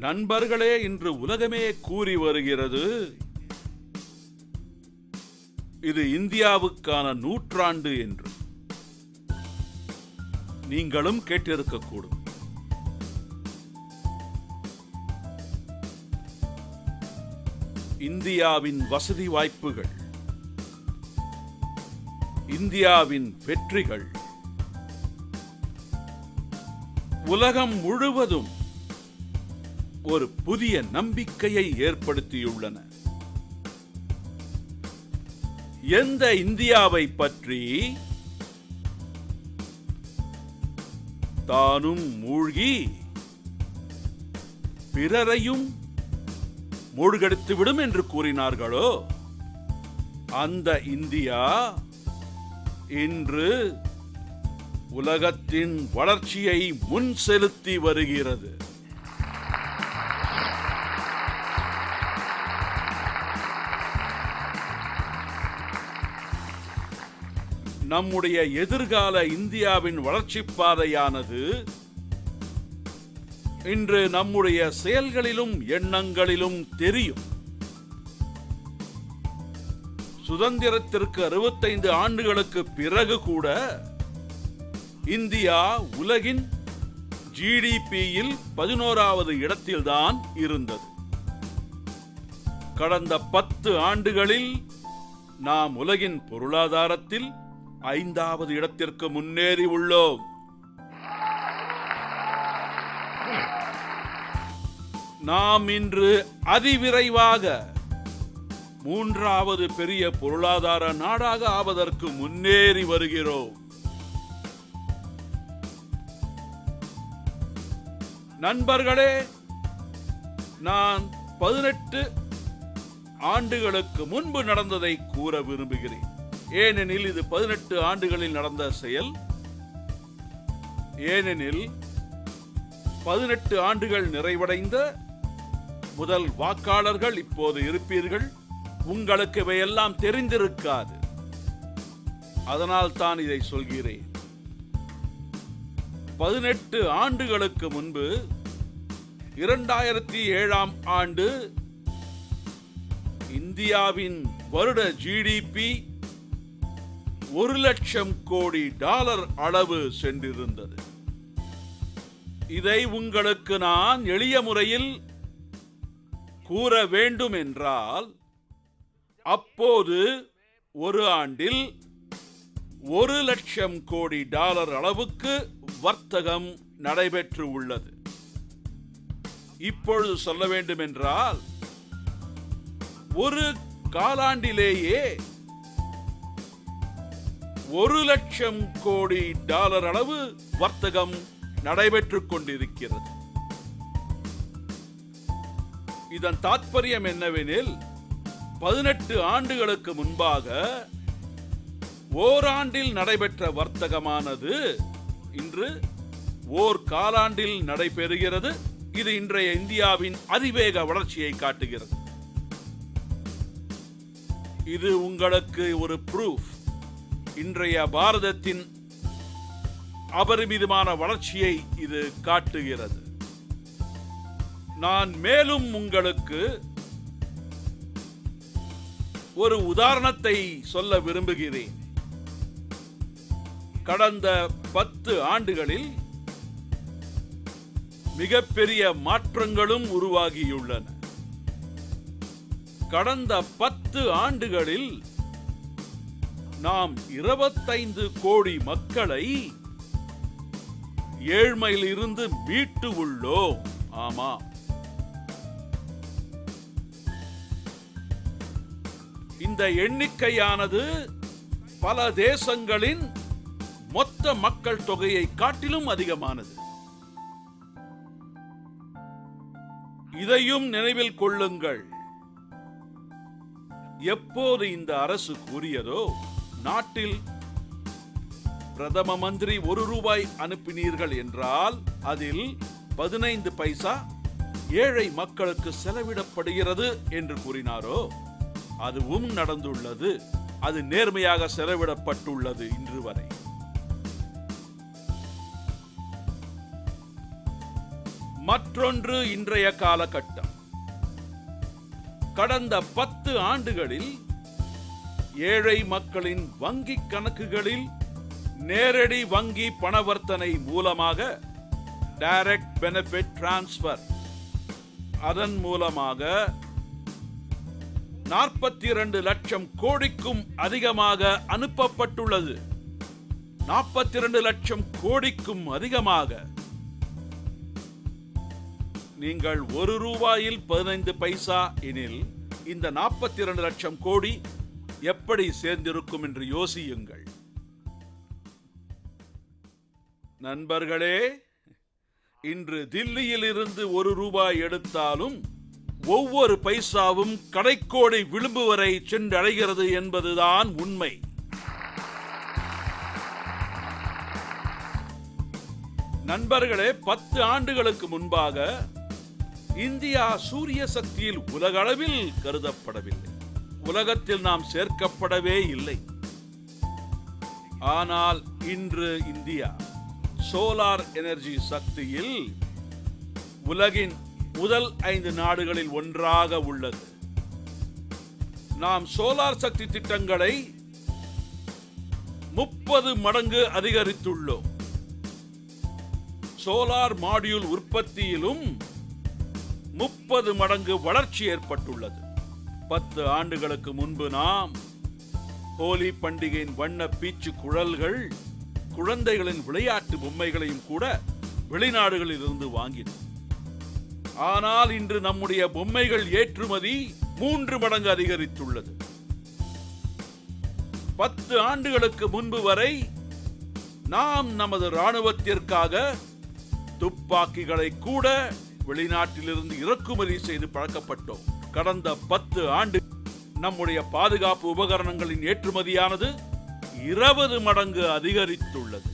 நண்பர்களே, இன்று உலகமே கூறி வருகிறது, இது இந்தியாவுக்கான நூற்றாண்டு என்று. நீங்களும் கேட்டிருக்கக்கூடும். இந்தியாவின் வசதி வாய்ப்புகள், இந்தியாவின் வெற்றிகள் உலகம் முழுவதும் ஒரு புதிய நம்பிக்கையை ஏற்படுத்தியுள்ளன. எந்த இந்தியாவை பற்றி தானும் மூழ்கி பிறரையும் மூழ்கடித்துவிடும் என்று கூறினார்களோ, அந்த இந்தியா இன்று உலகத்தின் வளர்ச்சியை முன் செலுத்தி வருகிறது. நம்முடைய எதிர்கால இந்தியாவின் வளர்ச்சி பாதையானது இன்று நம்முடைய செயல்களிலும் எண்ணங்களிலும் தெரியும். சுதந்திரத்திற்கு 65 ஆண்டுகளுக்கு பிறகு கூட இந்தியா உலகின் ஜிடிபியில் 11வது இடத்தில்தான் இருந்தது. கடந்த 10 ஆண்டுகளில் நாம் உலகின் பொருளாதாரத்தில் 5வது இடத்திற்கு முன்னேறி உள்ளோம். நாம் இன்று அதிவிரைவாக 3வது பெரிய பொருளாதார நாடாக ஆவதற்கு முன்னேறி வருகிறோம். நண்பர்களே, நான் 18 ஆண்டுகளுக்கு முன்பு நடந்ததை கூற விரும்புகிறேன். ஏனெனில் இது 18 ஆண்டுகளில் நடந்த செயல். ஏனெனில் 18 ஆண்டுகள் நிறைவடைந்த முதல் வாக்காளர்கள் இப்போது இருப்பீர்கள். உங்களுக்கு இவையெல்லாம் தெரிந்திருக்காது. அதனால் தான் இதை சொல்கிறேன். 18 ஆண்டுகளுக்கு முன்பு 2007ஆம் ஆண்டு இந்தியாவின் வருட ஜிடிபி $1,00,000 கோடி அளவு சென்றிருந்தது. இதை உங்களுக்கு நான் எளிய முறையில் கூற வேண்டும் என்றால், அப்போது ஒரு ஆண்டில் $1,00,000 கோடி அளவுக்கு வர்த்தகம் நடைபெற்று உள்ளது. இப்பொழுது சொல்ல வேண்டும் என்றால், ஒரு காலாண்டிலேயே $1,00,000 கோடி அளவு வர்த்தகம் நடைபெற்றுக் கொண்டிருக்கிறது. இதன் தாற்பயம் என்னவெனில், 18 ஆண்டுகளுக்கு முன்பாக ஓராண்டில் நடைபெற்ற வர்த்தகமானது இன்று ஓர் காலாண்டில் நடைபெறுகிறது. இது இன்றைய இந்தியாவின் அதிவேக வளர்ச்சியை காட்டுகிறது. இது உங்களுக்கு ஒரு ப்ரூஃப். இன்றைய பாரதத்தின் அபரிமிதமான வளர்ச்சியை இது காட்டுகிறது. நான் மேலும் உங்களுக்கு ஒரு உதாரணத்தை சொல்ல விரும்புகிறேன். கடந்த 10 ஆண்டுகளில் மிகப்பெரிய மாற்றங்களும் உருவாகியுள்ளன. கடந்த 10 ஆண்டுகளில் நாம் 25 கோடி மக்களை ஏழ்மையில் இருந்து மீட்டு உள்ளோம். ஆமா, இந்த எண்ணிக்கையானது பல தேசங்களின் மொத்த மக்கள் தொகையை காட்டிலும் அதிகமானது. இதையும் நினைவில் கொள்ளுங்கள். எப்போது இந்த அரசு கூறியதோ, நாட்டில் பிரதம மந்திரி ₹1 அனுப்பினீர்கள் என்றால் அதில் 15 பைசா ஏழை மக்களுக்கு செலவிடப்படுகிறது என்று கூறினாரோ, அதுவும் நடந்துள்ளது. அது நேர்மையாக செலவிடப்பட்டுள்ளது இன்று வரை. மற்றொன்று இன்றைய காலகட்டம். கடந்த 10 ஆண்டுகளில் ஏழை மக்களின் வங்கி கணக்குகளில் நேரடி வங்கி பணவர்த்தனை மூலமாக டைரக்ட் பெனிஃபிட் டிரான்ஸ்பர், அதன் மூலமாக 42 லட்சம் கோடிக்கும் அதிகமாக அனுப்பப்பட்டுள்ளது. 42 லட்சம் கோடிக்கும் அதிகமாக. நீங்கள் 1 ரூபாயில் 15 பைசா எனில் இந்த 42 லட்சம் கோடி எப்படி சேர்ந்திருக்கும் என்று யோசியுங்கள். நண்பர்களே, இன்று தில்லியில் இருந்து 1 ரூபாய் எடுத்தாலும் ஒவ்வொரு பைசாவும் கடைக்கோடி விளிம்பு வரை சென்றடைகிறது என்பதுதான் உண்மை. நண்பர்களே, 10 ஆண்டுகளுக்கு முன்பாக இந்தியா சூரிய சக்தியில் உலக அளவில் கருதப்படவில்லை. உலகத்தில் நாம் சேர்க்கப்படவே இல்லை. ஆனால் இன்று இந்தியா சோலார் எனர்ஜி சக்தியில் உலகின் முதல் 5 நாடுகளில் ஒன்றாக உள்ளது. நாம் சோலார் சக்தி திட்டங்களை 30 மடங்கு அதிகரித்துள்ளோம். சோலார் மாடியூல் உற்பத்தியிலும் 30 மடங்கு வளர்ச்சி ஏற்பட்டுள்ளது. 10 ஆண்டுகளுக்கு முன்பு நாம் ஹோலி பண்டிகையின் வண்ண பீச்சு குழல்கள், குழந்தைகளின் விளையாட்டு பொம்மைகளையும் கூட வெளிநாடுகளில் இருந்து வாங்கினோம். ஆனால் இன்று நம்முடைய பொம்மைகள் ஏற்றுமதி 3 மடங்கு அதிகரித்துள்ளது. 10 ஆண்டுகளுக்கு முன்பு வரை நாம் நமது ராணுவத்திற்காக துப்பாக்கிகளை கூட வெளிநாட்டிலிருந்து இறக்குமதி செய்து பழக்கப்பட்டோம். கடந்த 10 ஆண்டு நம்முடைய பாதுகாப்பு உபகரணங்களின் ஏற்றுமதியானது 20 மடங்கு அதிகரித்துள்ளது.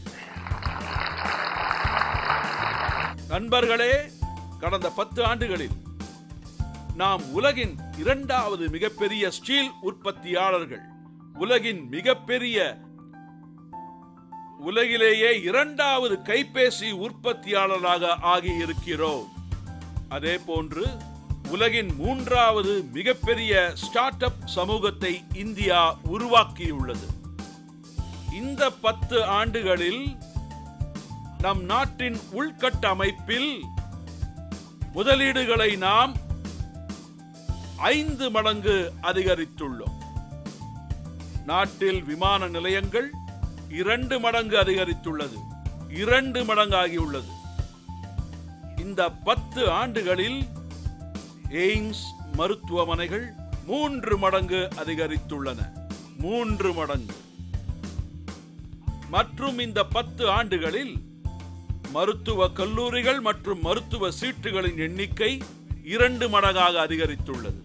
நண்பர்களே, கடந்த 10 ஆண்டுகளில் நாம் உலகின் 2வது மிகப்பெரிய ஸ்டீல் உற்பத்தியாளர்கள், உலகிலேயே 2வது கைபேசி உற்பத்தியாளராக ஆகியிருக்கிறோம். அதே போன்று உலகின் 3வது மிகப்பெரிய ஸ்டார்ட் அப் சமூகத்தை இந்தியா உருவாக்கியுள்ளது. இந்த 10 ஆண்டுகளில் நம் நாட்டின் உள்கட்டமைப்பில் முதலீடுகளை நாம் 5 மடங்கு அதிகரித்துள்ளோம். நாட்டில் விமான நிலையங்கள் 2 மடங்கு அதிகரித்துள்ளது, 2 மடங்காகியுள்ளது. இந்த 10 ஆண்டுகளில் எய்ம்ஸ் மருத்துவமனைகள் 3 மடங்கு அதிகரித்துள்ளன, 3 மடங்கு. மற்றும் இந்த 10 ஆண்டுகளில் மருத்துவ கல்லூரிகள் மற்றும் மருத்துவ சீட்டுகளின் எண்ணிக்கை 2 மடங்காக அதிகரித்துள்ளது.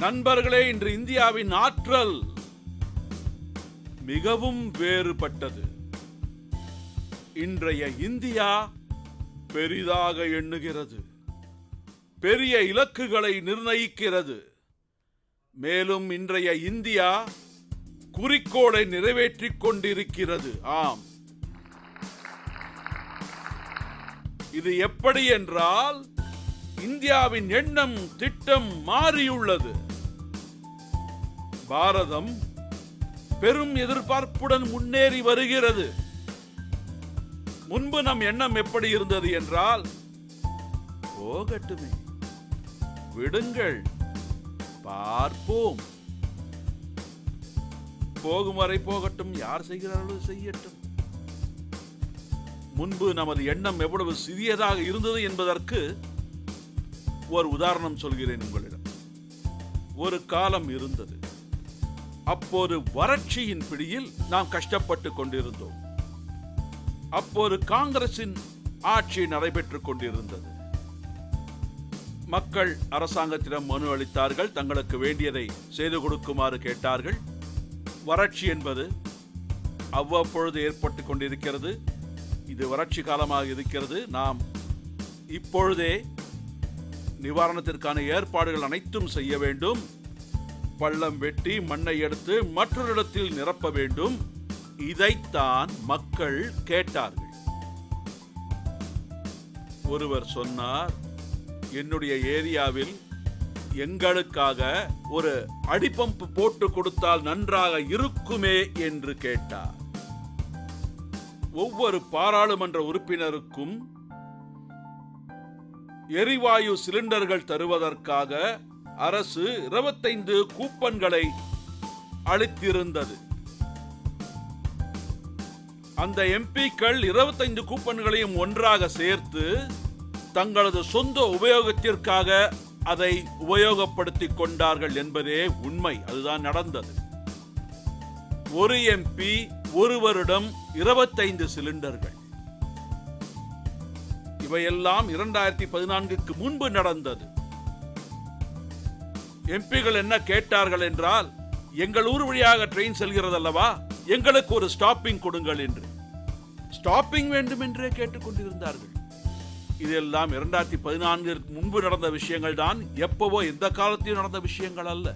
நண்பர்களே, இன்று இந்தியாவின் ஆற்றல் மிகவும் வேறுபட்டது. இன்றைய இந்தியா பெரிதாக எண்ணுகிறது, பெரிய இலக்குகளை நிர்ணயிக்கிறது. மேலும் இன்றைய இந்தியா குறிக்கோளை நிறைவேற்றிக் கொண்டிருக்கிறது. ஆம், இது எப்படி என்றால் இந்தியாவின் எண்ணம் திட்டம் மாறியுள்ளது. பாரதம் பெரும் எதிர்பார்ப்புடன் முன்னேறி வருகிறது. முன்பு நம் எண்ணம் எப்படி இருந்தது என்றால், போகட்டுமே, விடுங்கள், பார்ப்போம், போகும் வரை போகட்டும், யார் செய்கிறார்களோ செய்யட்டும். முன்பு நமது எண்ணம் எவ்வளவு சிறியதாக இருந்தது என்பதற்கு ஒரு உதாரணம் சொல்கிறேன் உங்களிடம். ஒரு காலம் இருந்தது, அப்போது வறட்சியின் பிடியில் நாம் கஷ்டப்பட்டு கொண்டிருந்தோம். அப்போது காங்கிரசின் ஆட்சி நடைபெற்றுக் கொண்டிருந்தது. மக்கள் அரசாங்கத்திடம் மனு அளித்தார்கள், தங்களுக்கு வேண்டியதை செய்து கொடுக்குமாறு கேட்டார்கள். வறட்சி என்பது அவ்வப்பொழுது ஏற்பட்டுக் கொண்டிருக்கிறது. இது வறட்சி காலமாக இருக்கிறது. நாம் இப்பொழுதே நிவாரணத்திற்கான ஏற்பாடுகள் அனைத்தும் செய்ய வேண்டும். பள்ளம் வெட்டி மண்ணை எடுத்து மற்றொரு இடத்தில் நிரப்ப வேண்டும். இதைத்தான் மக்கள் கேட்டார்கள். ஒருவர் சொன்னார், என்னுடைய ஏரியாவில் எங்களுக்காக ஒரு அடிபம்பு போட்டு கொடுத்தால் நன்றாக இருக்குமே என்று கேட்டார். ஒவ்வொரு பாராளுமன்ற உறுப்பினருக்கும் எரிவாயு சிலிண்டர்கள் தருவதற்காக அரசு 25 கூப்பன்களை அளித்திருந்தது. அந்த எம்பிக்கள் 25 கூப்பன்களையும் ஒன்றாக சேர்த்து தங்களது சொந்த உபயோகத்திற்காக அதை உபயோகப்படுத்திக் கொண்டார்கள் என்பதே உண்மை. அதுதான் நடந்தது. ஒரு எம்பி ஒரு வருடம் 25 சிலிண்டர்கள். இவையெல்லாம் 2014க்கு முன்பு நடந்தது. எம்பிகள் என்ன கேட்டார்கள் என்றால், எங்கள் ஊர் வழியாக ட்ரெயின் செல்கிறது அல்லவா, எங்களுக்கு ஒரு ஸ்டாப்பிங் கொடுங்கள் என்று. ஸ்டாப்பிங் வேண்டும் என்றே கேட்டுக்கொண்டிருந்தார்கள். இதெல்லாம் 2014 முன்பு நடந்த விஷயங்கள் தான், எப்பவோ எந்த காலத்திலும் நடந்த விஷயங்கள் அல்ல.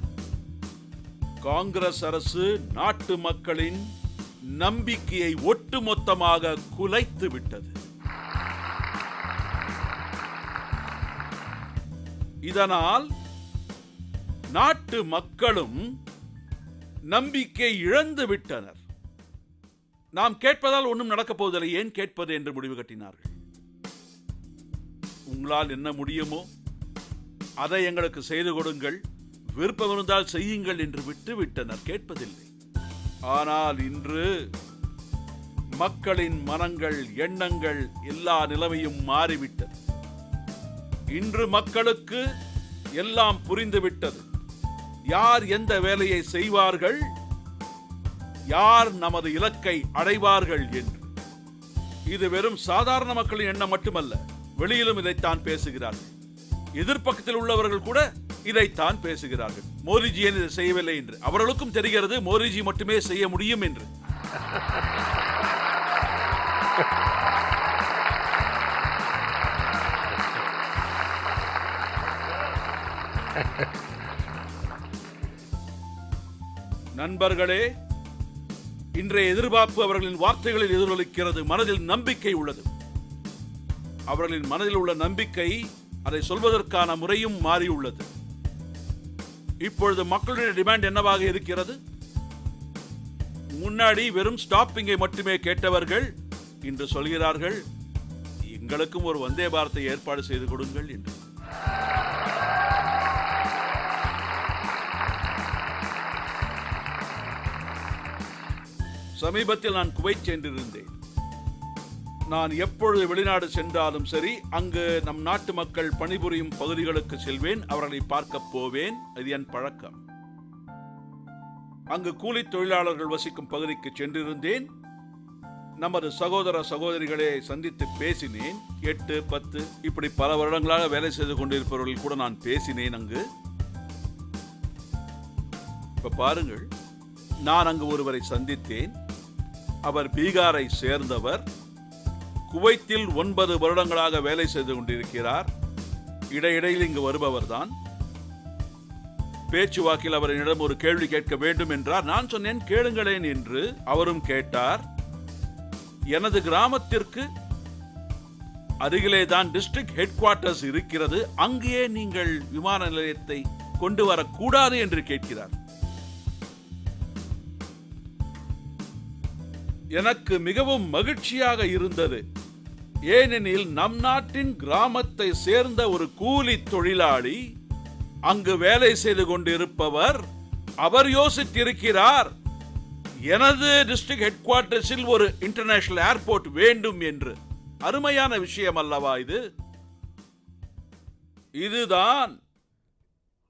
காங்கிரஸ் அரசு நாட்டு மக்களின் நம்பிக்கையை ஒட்டுமொத்தமாக குலைத்து விட்டது. இதனால் நாட்டு மக்களும் நம்பிக்கை இழந்து விட்டனர். நாம் கேட்பதால் ஒன்றும் நடக்கப் போவதில்லை, ஏன் கேட்பது என்று முடிவு கட்டினார்கள். உங்களால் என்ன முடியுமோ அதை எங்களுக்கு செய்து கொடுங்கள், விருப்பம் இருந்தால் செய்யுங்கள் என்று விட்டு விட்டனர், கேட்பதில்லை. ஆனால் இன்று மக்களின் மனங்கள், எண்ணங்கள், எல்லா நிலைமையும் மாறிவிட்டது. இன்று மக்களுக்கு எல்லாம் புரிந்துவிட்டது. யார் எந்த வேலையை செய்வார்கள், யார் நமது இலக்கை அடைவார்கள் என்று. இது வெறும் சாதாரண மக்களின் எண்ணம் மட்டுமல்ல, வெளியிலும் இதைத்தான் பேசுகிறார்கள். எதிர்ப்பக்கத்தில் உள்ளவர்கள் கூட இதைத்தான் பேசுகிறார்கள். மோடிஜி ஏன் இதை செய்யவில்லை என்று. அவர்களுக்கும் தெரிகிறது மோடிஜி மட்டுமே செய்ய முடியும் என்று. நண்பர்களே, இன்றைய எதிர்பார்ப்பு அவர்களின் வார்த்தைகளில் எதிரொலிக்கிறது. மனதில் நம்பிக்கை உள்ளது. அவர்களின் மனதில் உள்ள நம்பிக்கை, அதை சொல்வதற்கான முறையும் மாறியுள்ளது. இப்பொழுது மக்களுடைய டிமாண்ட் என்னவாக இருக்கிறது? முன்னாடி வெறும் ஸ்டாப்பிங்கை மட்டுமே கேட்டவர்கள் இன்று சொல்கிறார்கள், எங்களுக்கும் ஒரு வந்தே பாரத்தை ஏற்பாடு செய்து கொடுங்கள் என்று. சமீபத்தில் நான் குவைத் சென்றிருந்தேன். நான் எப்பொழுது வெளிநாடு சென்றாலும் சரி, அங்கு நம் நாட்டு மக்கள் பணிபுரியும் பகுதிகளுக்கு செல்வேன், அவர்களை பார்க்க போவேன். அது என் பழக்கம். அங்கு கூலி தொழிலாளர்கள் வசிக்கும் பகுதிக்கு சென்றிருந்தேன். நமது சகோதர சகோதரிகளை சந்தித்து பேசினேன். 8, 10 இப்படி பல வருடங்களாக வேலை செய்து கொண்டிருப்பவர்கள் கூட நான் பேசினேன் அங்கு. இப்ப பாருங்கள், நான் அங்கு ஒருவரை சந்தித்தேன். அவர் பீகாரை சேர்ந்தவர். குவைத்தில் 9 வருடங்களாக வேலை செய்து கொண்டிருக்கிறார். இடையிடையில் இங்கு வருபவர் தான். பேச்சுவாக்கில் அவரிடம் ஒரு கேள்வி கேட்க வேண்டும் என்றார். நான் சொன்னேன், கேளுங்களேன் என்று. அவரும் கேட்டார். எனது கிராமத்திற்கு அருகிலே தான் டிஸ்ட்ரிக்ட் ஹெட் குவார்ட்டர்ஸ் இருக்கிறது, அங்கேயே நீங்கள் விமான நிலையத்தை கொண்டு வரக்கூடாது என்று கேட்கிறார். எனக்கு மிகவும் மகிழ்ச்சியாக இருந்தது. ஏனெனில் நம் நாட்டின் கிராமத்தை சேர்ந்த ஒரு கூலி தொழிலாளி, அங்கு வேலை செய்து கொண்டிருப்பவர், அவர் யோசித்திருக்கிறார், எனது டிஸ்ட்ரிக்ட் ஹெட் குவார்ட்டர்ஸில் ஒரு இன்டர்நேஷனல் ஏர்போர்ட் வேண்டும் என்று. அருமையான விஷயம் அல்லவா இது? இதுதான்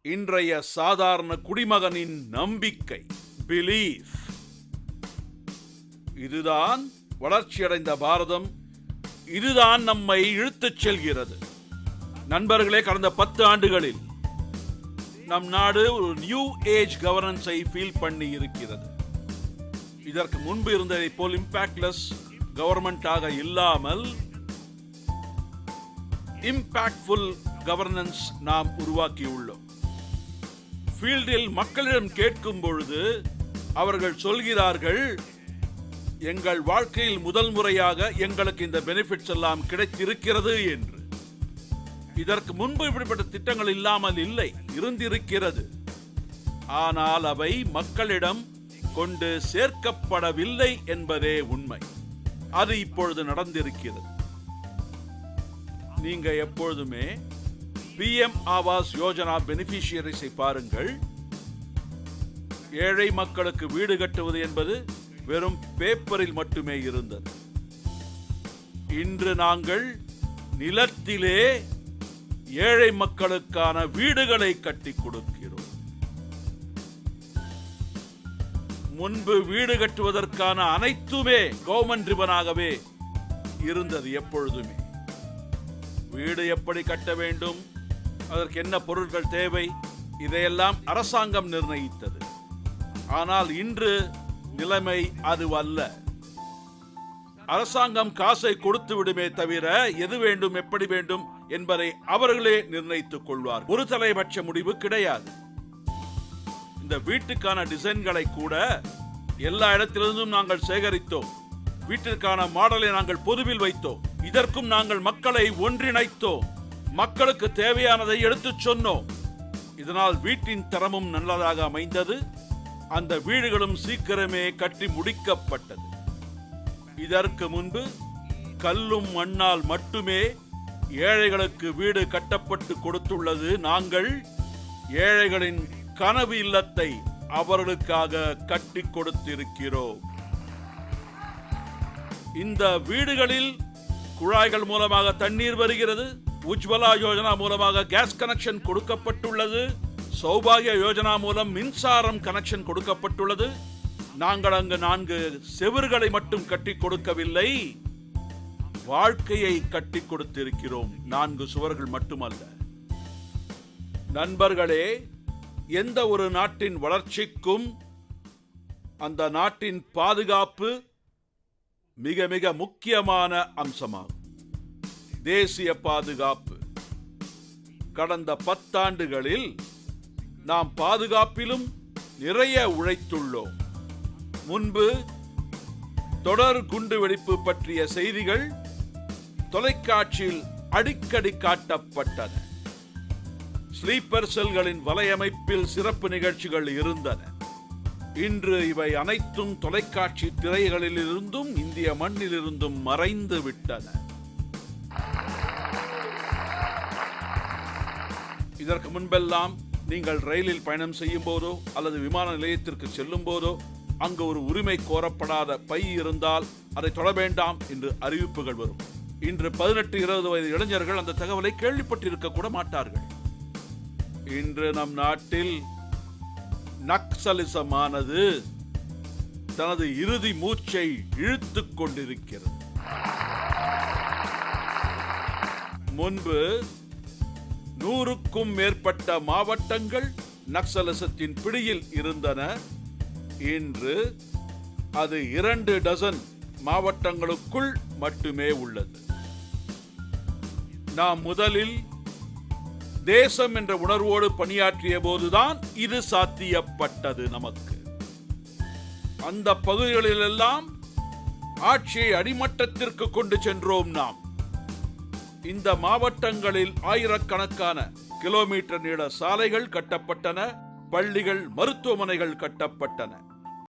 இன்றைய சாதாரண குடிமகனின் நம்பிக்கை, பிலீஃப். இதுதான் வளர்ச்சியடைந்த பாரதம். இதுதான் நம்மை இழுத்துச் செல்கிறது. நண்பர்களே, கடந்த 10 ஆண்டுகளில் நம் நாடு ஒரு நியூ ஏஜ் கவர்னன்ஸை ஃபீல் பண்ணி இருக்கிறது. இதற்கு முன்பு இருந்ததை போல் இம்பாக்ட்லெஸ் கவர்மெண்டாக இல்லாமல் இம்பாக்ட்ஃபுல் கவர்னன்ஸ் நாம் உருவாக்கியுள்ளோம். ஃபீல்டில் மக்களிடம் கேட்கும் பொழுது அவர்கள் சொல்கிறார்கள், எங்கள் வாழ்க்கையில் முதல் முறையாக எங்களுக்கு இந்த பெனிஃபிட்ஸ் எல்லாம் கிடைத்திருக்கிறது என்று. இதற்கு முன்பு இப்படிப்பட்ட திட்டங்கள் இல்லாமல் இல்லை, இருந்திருக்கிறது. ஆனால் அவை மக்களிடம் கொண்டு சேர்க்கப்படவில்லை என்பதே உண்மை. அது இப்பொழுது நடந்திருக்கிறது. நீங்க எப்பொழுதுமே பிஎம் ஆவாஸ் யோஜனா பெனிஃபிஷியரிஸை பாருங்கள். ஏழை மக்களுக்கு வீடு கட்டுவது என்பது வெறும் பேப்பரில் மட்டுமே இருந்தது. இன்று நாங்கள் நிலத்திலே ஏழை மக்களுக்கான வீடுகளை கட்டி கொடுக்கிறோம். முன்பு வீடு கட்டுவதற்கான அனைத்துமே கவர்மெண்ட் ரிபனாகவே இருந்தது. எப்பொழுதுமே வீடு எப்படி கட்ட வேண்டும், அதற்கு என்ன பொருட்கள் தேவை, இதையெல்லாம் அரசாங்கம் நிர்ணயித்தது. ஆனால் இன்று நிலைமை அதுவல்ல. அரசாங்கம் காசை கொடுத்து விடுமே தவிர எது வேண்டும் எப்படி வேண்டும் என்பதை அவர்களே நிர்ணயித்துக் கொள்வார். ஒரு தலைபட்ச முடிவு கிடையாது. இந்த வீட்டுக்கான டிசைன்களை கூட எல்லா இடத்திலிருந்தும் நாங்கள் சேகரித்தோம். வீட்டிற்கான மாடலை நாங்கள் பொதுவில் வைத்தோம். இதற்கும் நாங்கள் மக்களை ஒன்றிணைத்தோம். மக்களுக்கு தேவையானதை எடுத்துச் சொன்னோம். இதனால் வீட்டின் தரமும் நல்லதாக அமைந்தது. அந்த வீடுகளும் சீக்கிரமே கட்டி முடிக்கப்பட்டது. இதற்கு முன்பு கல்லும் மண்ணால் மட்டுமே ஏழைகளுக்கு வீடு கட்டப்பட்டு கொடுத்துள்ளது. நாங்கள் ஏழைகளின் கனவு இல்லத்தை அவர்களுக்காக கட்டி கொடுத்திருக்கிறோம். இந்த வீடுகளில் குழாய்கள் மூலமாக தண்ணீர் வருகிறது. உஜ்வலா யோஜனா மூலமாக கேஸ் கனெக்ஷன் கொடுக்கப்பட்டுள்ளது. சௌபாகிய யோஜனா மூலம் மின்சாரம் கனெக்ஷன் கொடுக்கப்பட்டுள்ளது. நாங்கள் அங்கு 4 செவறுகளை மட்டும் கட்டி கொடுக்கவில்லை, வாழ்க்கையை கட்டி கொடுத்திருக்கிறோம். 4 சுவர்கள் மட்டுமல்ல. நண்பர்களே, எந்த ஒரு நாட்டின் வளர்ச்சிக்கும் அந்த நாட்டின் பாதுகாப்பு மிக மிக முக்கியமான அம்சமாகும். தேசிய பாதுகாப்பு. கடந்த 10 ஆண்டுகளில் நாம் பாதுகாப்பிலும் நிறைய உழைத்துள்ளோம். முன்பு தொடர் குண்டு வெடிப்பு பற்றிய செய்திகள் தொலைக்காட்சியில் அடிக்கடி காட்டப்பட்டன. ஸ்லீப்பர் செல்களின் வலையமைப்பில் சிறப்பு நிகழ்ச்சிகள் இருந்தன. இன்று இவை அனைத்தும் தொலைக்காட்சி திரைகளில் இருந்தும் இந்திய மண்ணில் இருந்தும் மறைந்து விட்டன. இதற்கு முன்பெல்லாம் நீங்கள் ரயிலில் பயணம் செய்யும் போதோ அல்லது விமான நிலையத்திற்கு செல்லும் போதோ அங்கு ஒரு உரிமை கோரப்படாத பை இருந்தால் அதை தொட வேண்டாம் என்று அறிவிப்புகள் வரும். இன்று 18-20 வயது இளைஞர்கள் அந்த தகவலை கேள்விப்பட்டிருக்க கூட மாட்டார்கள். இன்று நம் நாட்டில் நக்சலிசமானது தனது இறுதி மூச்சை இழுத்துக் கொண்டிருக்கிறது. முன்பு 100க்கும் மேற்பட்ட மாவட்டங்கள் நக்சலிசத்தின் பிடியில் இருந்தன. இன்று அது 2 டஜன் மாவட்டங்களுக்குள் மட்டுமே உள்ளது. நாம் முதலில் தேசம் என்ற உணர்வோடு பணியாற்றிய போதுதான் இது சாத்தியப்பட்டது. நமக்கு அந்த பகுதிகளிலெல்லாம் ஆட்சியை அடிமட்டத்திற்கு கொண்டு சென்றோம் நாம். இந்த மாவட்டங்களில் ஆயிரக்கணக்கான கிலோமீட்டர் நீள சாலைகள் கட்டப்பட்டன, பள்ளிகள், மருத்துவமனைகள் கட்டப்பட்டன.